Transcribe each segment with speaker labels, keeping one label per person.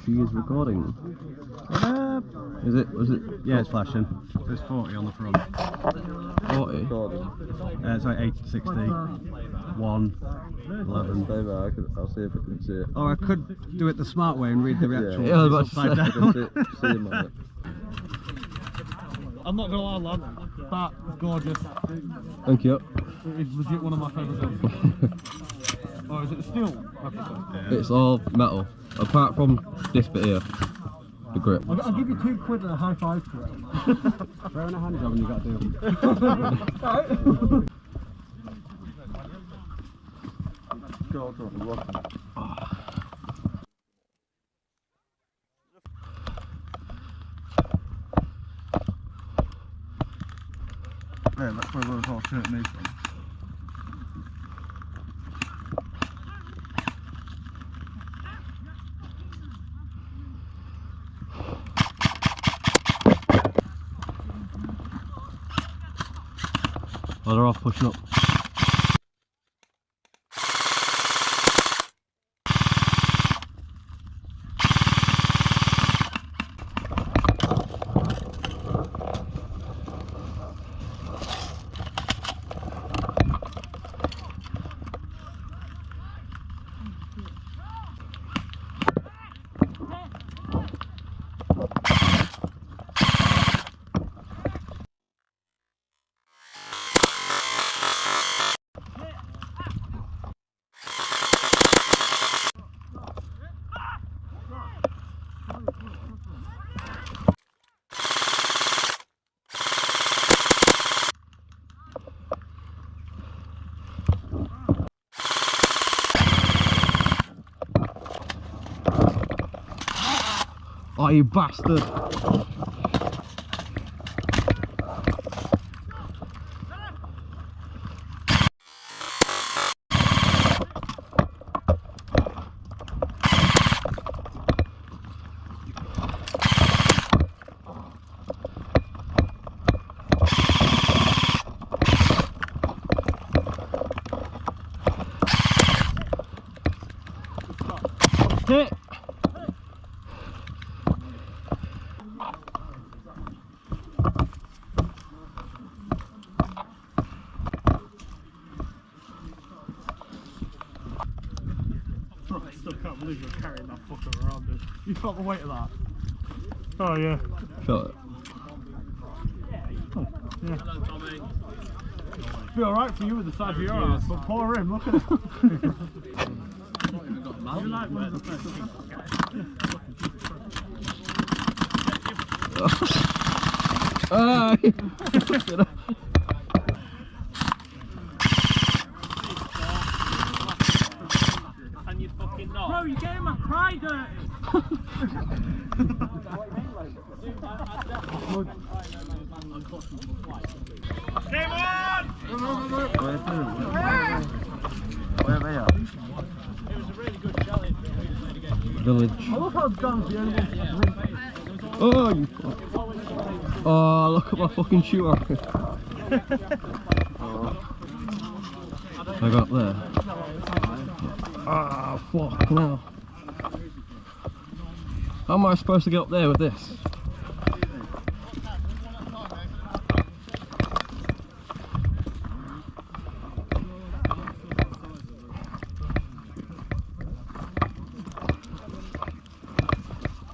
Speaker 1: She is recording. Is it? Was it?
Speaker 2: Yeah, it's flashing. There's 40 on the front.
Speaker 1: 40?
Speaker 2: Sorry, 8, 60, 1, 11.
Speaker 3: I'll see if I can see it.
Speaker 2: Or I could do it the smart way and read the actual
Speaker 1: Yeah, I was
Speaker 2: upside
Speaker 1: about to
Speaker 2: down.
Speaker 3: See him on it.
Speaker 2: I'm not gonna lie, lad. That gorgeous.
Speaker 1: Thank you.
Speaker 2: It is legit one of my favourite guns. Or is it steel? Yeah.
Speaker 1: It's all metal, apart from this bit here, the grip.
Speaker 2: I'll give you £2 and a high five for it. Throwing a hand job and you got to do it.
Speaker 3: Go on, look.
Speaker 2: Yeah, that's where those all shirt me from.
Speaker 1: Oh, they're all pushing up. Oh, you bastard! Hit!
Speaker 2: I still can't believe you're carrying that fucker around, dude. You felt the weight of that? Oh, yeah.
Speaker 1: Felt it.
Speaker 2: Oh, yeah. Hello, Tommy. Be alright for you with the size of your ass, but poor him, look at him. You like one of the first things.
Speaker 1: Ah!
Speaker 2: And you fucking not. Bro, you're getting my cry dirty. Game on!
Speaker 3: Where are they at?
Speaker 2: It was a really good challenge.
Speaker 1: Village.
Speaker 2: I love how Dan's the only one to drink.
Speaker 1: Oh, you fuck. Oh, look at my fucking shooter. I got there. Ah, fuck now. How am I supposed to get up there with this?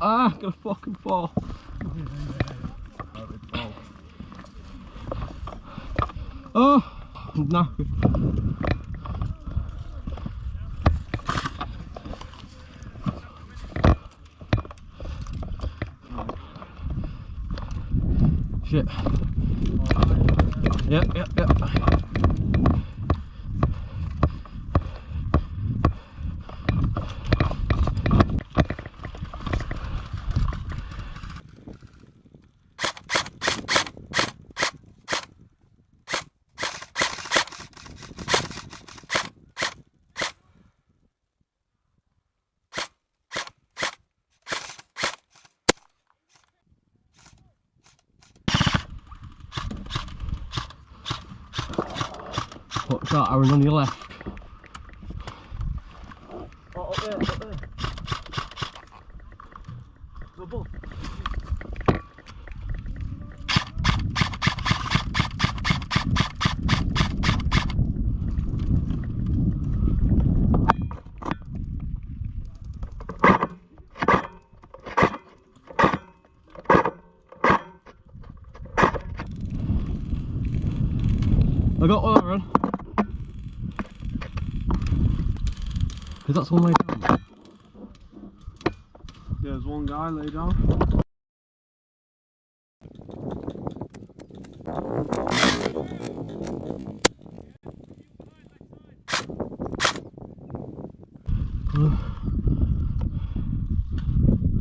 Speaker 1: Ah, gonna fucking fall. Oh, no. Shit. Yep. What's that, Aaron, on your left?
Speaker 2: Oh, up there. above.
Speaker 1: I got one, Aaron. Is that someone laid down?
Speaker 2: Yeah, there's one guy laid down.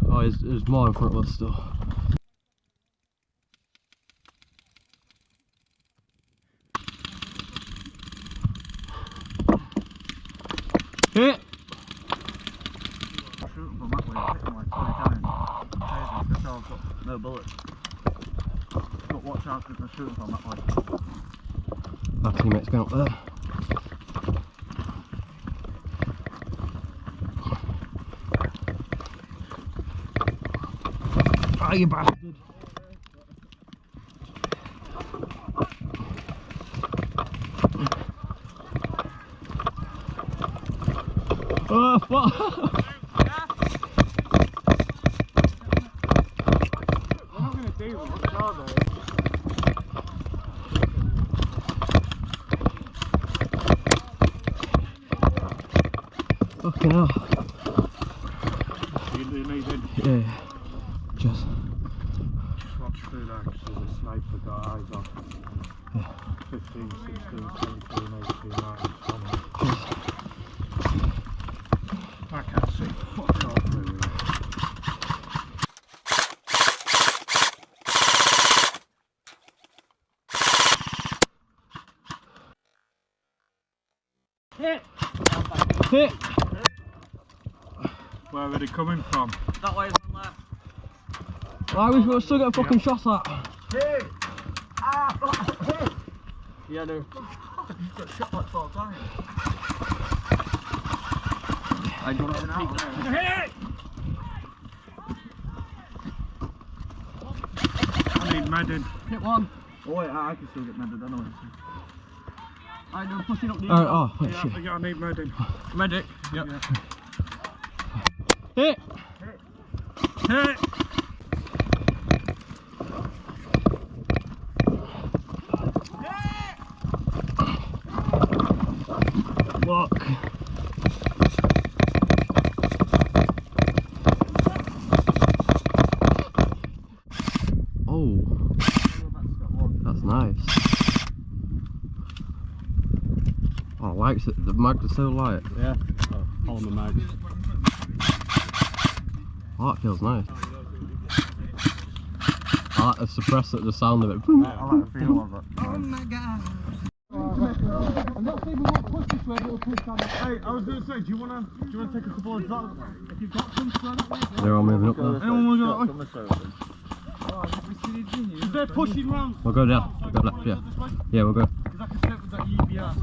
Speaker 1: Oh, there's more in front of us still. Hit!
Speaker 3: Shooting from that way, hit him like 20 times. That's how I've got no bullets. But watch out because they're shooting from that way.
Speaker 1: Our teammate's going up there. Ah, you bastard! Oh, fuck!
Speaker 2: We're not gonna do much, are they?
Speaker 1: Fucking hell.
Speaker 2: You need it.
Speaker 1: Yeah. Just.
Speaker 2: Watch through that because there's a sniper got eyes on. 15, 16, 17, 18, 19, 20. I can't see. Fuck off through here.
Speaker 1: Hit! Hit!
Speaker 2: Where are they coming from?
Speaker 3: That way is on left.
Speaker 1: Why we should still get a fucking shot at?
Speaker 3: Hey! Ah! Hey!
Speaker 1: Yeah, no.
Speaker 3: You got shot like 4 times. I got it out.
Speaker 2: Hit! I need medding.
Speaker 1: Hit one.
Speaker 3: Oh wait, I can still get mended anyway.
Speaker 1: I know, pushing up the
Speaker 2: Oh,
Speaker 1: wait,
Speaker 2: yeah,
Speaker 1: shit.
Speaker 2: I need medding.
Speaker 1: Medic. Yep.
Speaker 2: Yeah.
Speaker 1: Hit!
Speaker 2: Hit!
Speaker 1: Fuck. Oh. That's nice. Oh, I like it. The mags are so light.
Speaker 2: Yeah, polymer mags.
Speaker 1: Oh, that feels nice. I like the suppressor, the sound of it.
Speaker 3: I like the feel of it.
Speaker 1: Oh my god. I'm not saying we won't push this way, but we'll push down.
Speaker 2: Hey, I was going to say, do you want to take a couple of that way? If you've got some, throw that way.
Speaker 1: They're all moving up there.
Speaker 2: Anyone want to go that way? If they're pushing round.
Speaker 1: We'll go down. We'll go left, yeah. Yeah, we'll go.
Speaker 2: Because I can step with that EBR.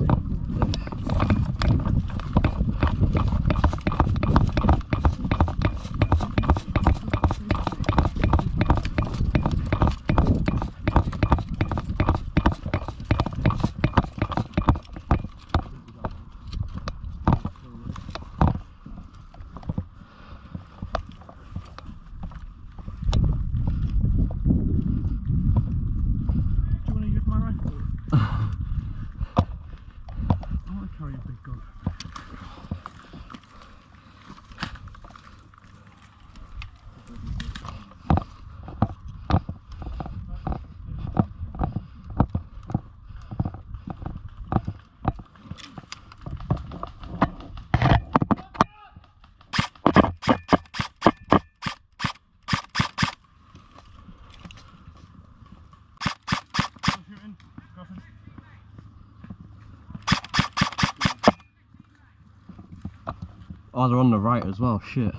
Speaker 1: Oh, they're on the right as well, shit.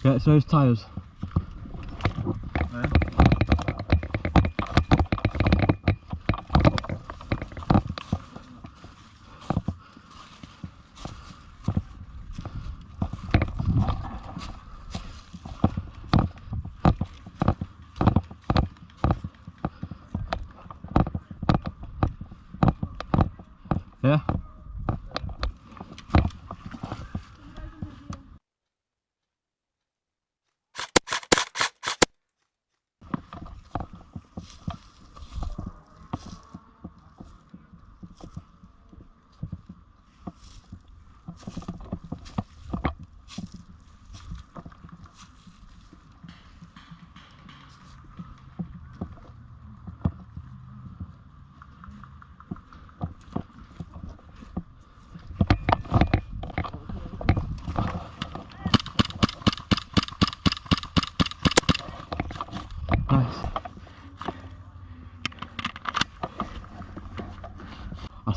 Speaker 1: Yeah, it's those tyres.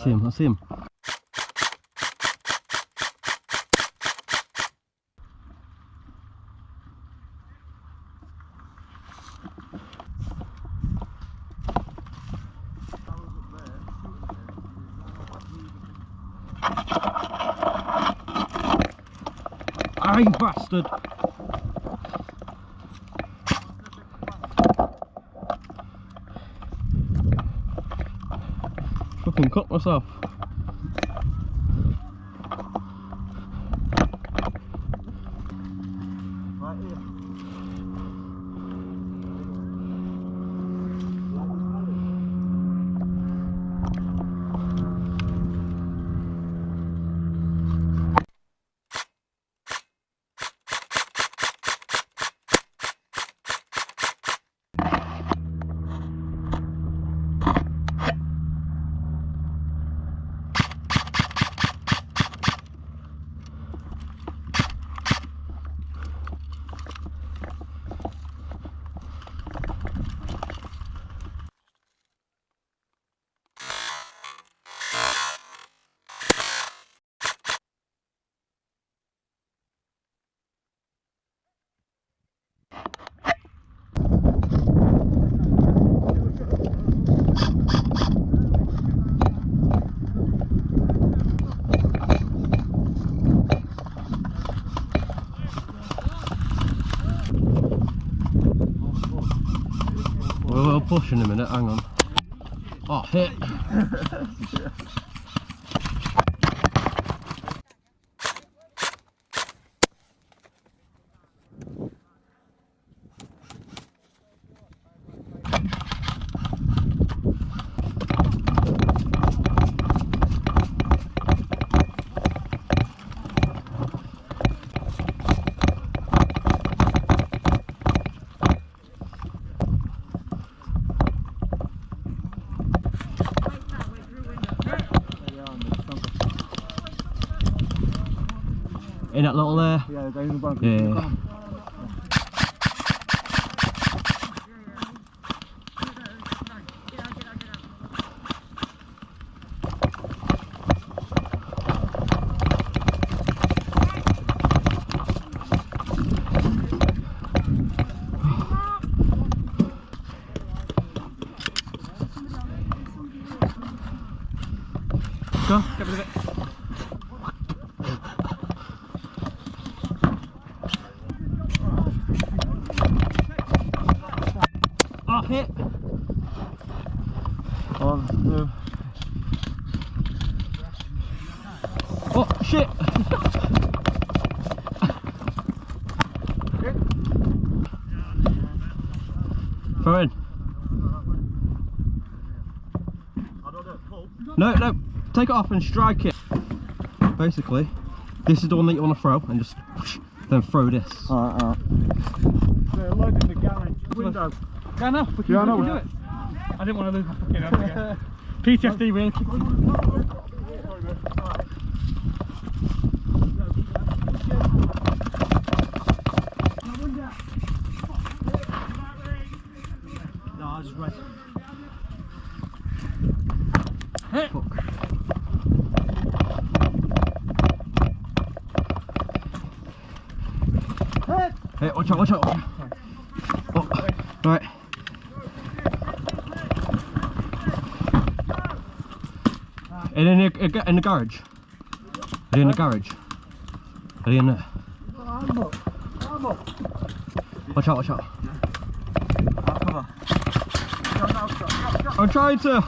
Speaker 4: see him, I see him. Ah, you bastard! Fucking cut myself.
Speaker 3: Right here.
Speaker 4: We'll push in a minute, hang on. Oh, hit! In that little there?
Speaker 3: Yeah, they're in the back.
Speaker 4: Yeah. Go, get rid of it. Oh, hit!
Speaker 3: 1, 2.
Speaker 4: Oh, shit! Throw in. No, no, take it off and strike it. Basically, this is the one that you want to throw, and just whoosh, then throw this.
Speaker 3: Alright, alright. They're loading the garage window.
Speaker 1: Yeah, no, we can,
Speaker 3: Yeah, I know.
Speaker 1: we can do it. I didn't want to lose my fucking head again. PTSD really.
Speaker 3: No, I just read.
Speaker 4: Fuck. Hey, watch out, watch out. Oh, right. And in the garage. Are they in the garage? Are they in there?
Speaker 3: I'm up. I'm up.
Speaker 4: Watch out, watch out.
Speaker 3: I'll cover. Go, no, go.
Speaker 4: I'm trying to.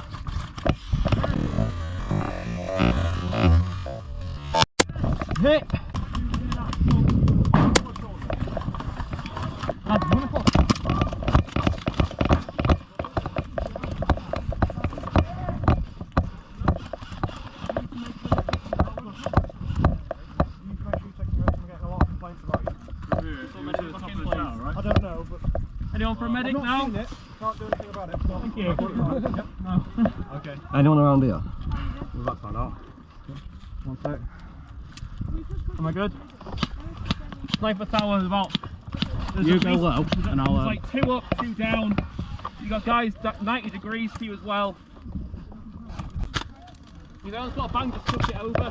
Speaker 4: Hit.
Speaker 3: I don't know, but
Speaker 1: Anyone for a medic
Speaker 3: I've
Speaker 1: now?
Speaker 3: not seen it. Can't do anything about it. So
Speaker 1: Thank you. No.
Speaker 3: Okay.
Speaker 4: Anyone around here?
Speaker 3: We'll about to find out. 1 sec.
Speaker 1: Am I good? Sniper tower is about.
Speaker 4: You go low, and I'll.
Speaker 1: There's like 2 up, 2 down. You got guys 90 degrees to you as well. You know, it's got a bang, just touch it over.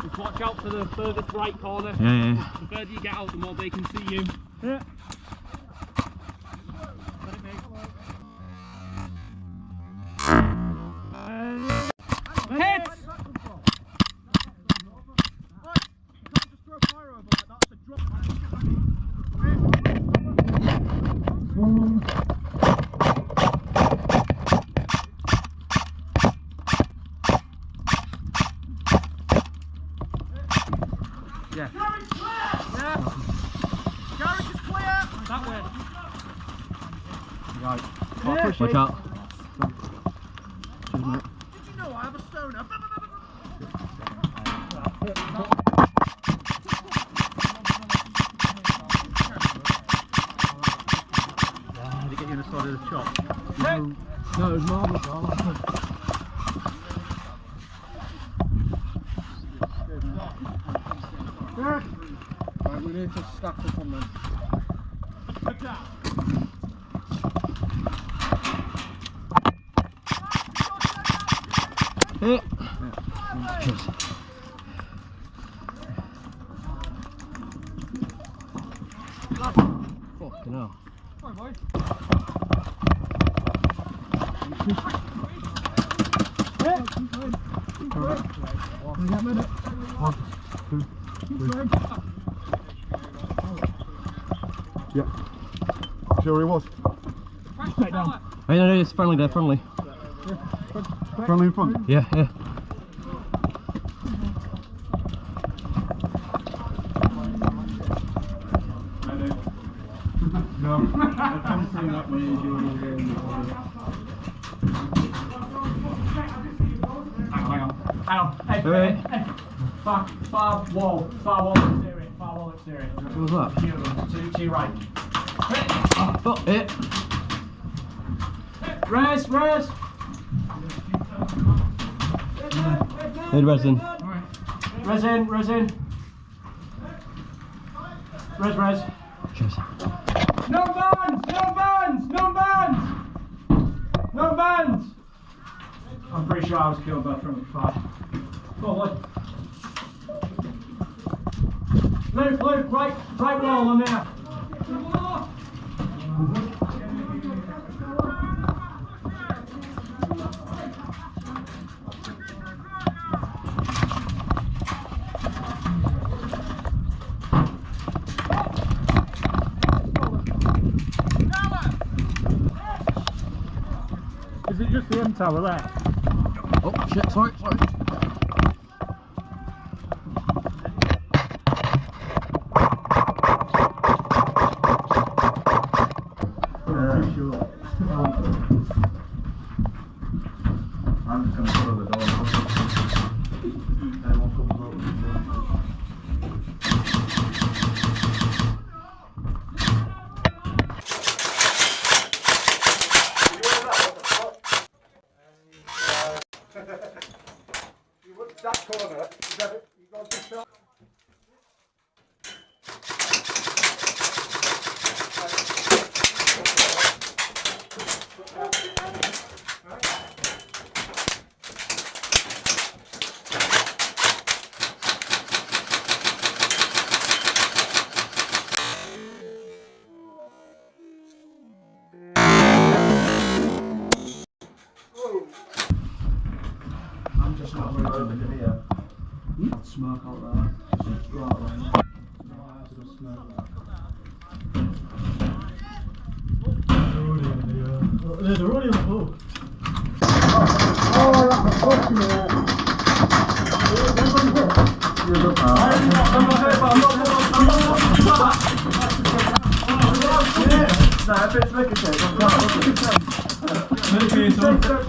Speaker 1: Just watch out for the furthest right corner.
Speaker 4: Yeah.
Speaker 1: The further you get out, the more they can see you.
Speaker 2: Yeah.
Speaker 1: Hit!
Speaker 2: Yeah.
Speaker 3: Garage is clear!
Speaker 1: That way.
Speaker 2: Right.
Speaker 4: Watch out.
Speaker 3: Did you know I have a stoner? Did it get you in the side of the chop?
Speaker 2: No, it was marble. Right, we need to stack up on them.
Speaker 4: Hit. Cheers. Fucking hell.
Speaker 2: Yeah. Sure where he was?
Speaker 4: Hey, no, it's friendly there, friendly.
Speaker 2: Friendly in front?
Speaker 4: Yeah.
Speaker 2: No. I'm saying that way you
Speaker 1: Hang on. Hey,
Speaker 4: Hey.
Speaker 1: Far wall exterior.
Speaker 4: What was that?
Speaker 1: To your right.
Speaker 4: Oh, hit.
Speaker 1: Res!
Speaker 4: Hey, resin.
Speaker 1: Resin! Res!
Speaker 4: Cheers.
Speaker 1: No bands! I'm pretty sure I was killed by friendly fire. Go on, Luke, right wall on there.
Speaker 2: Is it just the M tower there?
Speaker 4: Oh, shit, sorry.
Speaker 3: Sure. I'm just going to close the door. Anyone comes over.
Speaker 2: That corner, is that it? You got this shot?
Speaker 3: I'm just not very good at here. Smoke out there. Just go out there. Smoke. They're already on the boat. Oh, that's a fucking hell. You're good now. No, if it's ricochet, don't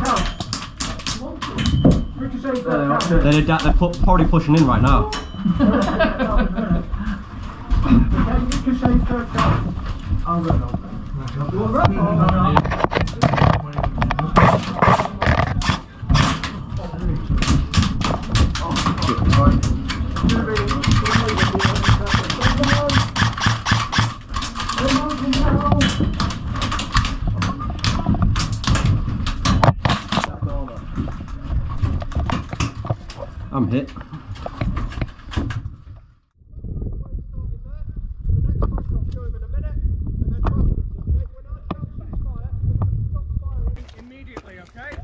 Speaker 3: count.
Speaker 4: They're probably pushing in right now. I'm hit.
Speaker 1: Immediately, okay?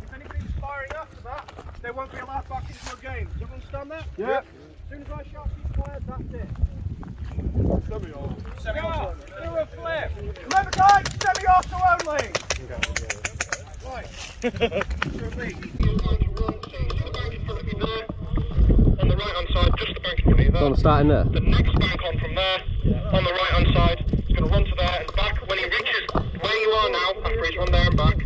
Speaker 1: If anybody's firing after that, they won't be allowed back into a game. Do you understand that?
Speaker 2: Yeah.
Speaker 1: As soon as I shout ceasefire, that's it. Semi-auto. Do a flip. Remember guys, semi-auto only. Right.
Speaker 5: On the right hand side, just the bank in front of you there.
Speaker 4: So I'm starting there.
Speaker 5: The next bank on from there, on the right hand side, he's going to run to there and back. When he reaches where you are now, after he's run there and back,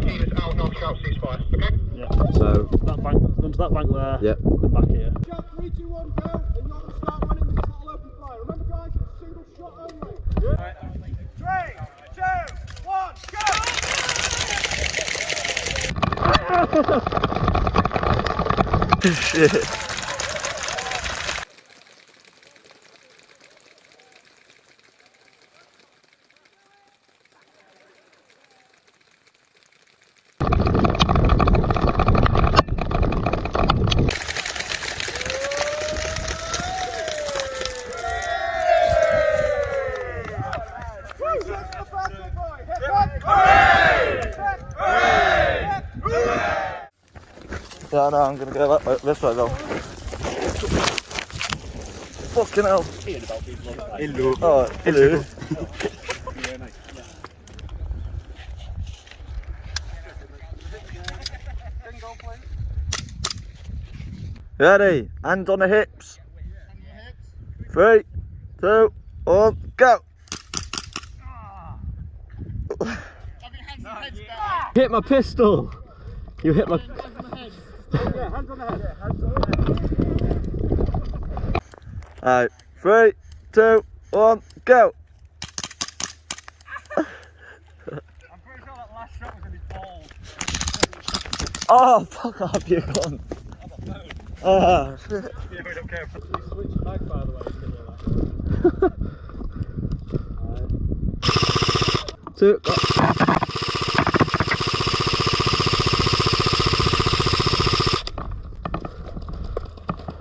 Speaker 5: he is out, not shout ceasefire, okay?
Speaker 2: Yeah.
Speaker 4: So
Speaker 2: That bank, run to that bank there.
Speaker 4: Yep.
Speaker 2: And back here.
Speaker 1: Shout 3, 2, 1, go, and you're going to start running this little open fire. Remember guys, it's single shot only. Yeah. 3, 2, 1, go!
Speaker 3: Shit. Yeah, no, I'm gonna go that way, this way though. Fucking hell. Hello. Oh, hello. Ready, hands on the hips. 3, 2, 1, go.
Speaker 4: hit my pistol. You hit my.
Speaker 1: Yeah, hands on the head. Hands on the head.
Speaker 3: Alright, 3, 2, 1, go.
Speaker 2: I'm pretty sure that last shot was in his balls.
Speaker 3: Oh, fuck off, you cunt. Oh, shit.
Speaker 2: Yeah, we don't care.
Speaker 1: Switch back by the way.
Speaker 4: 2.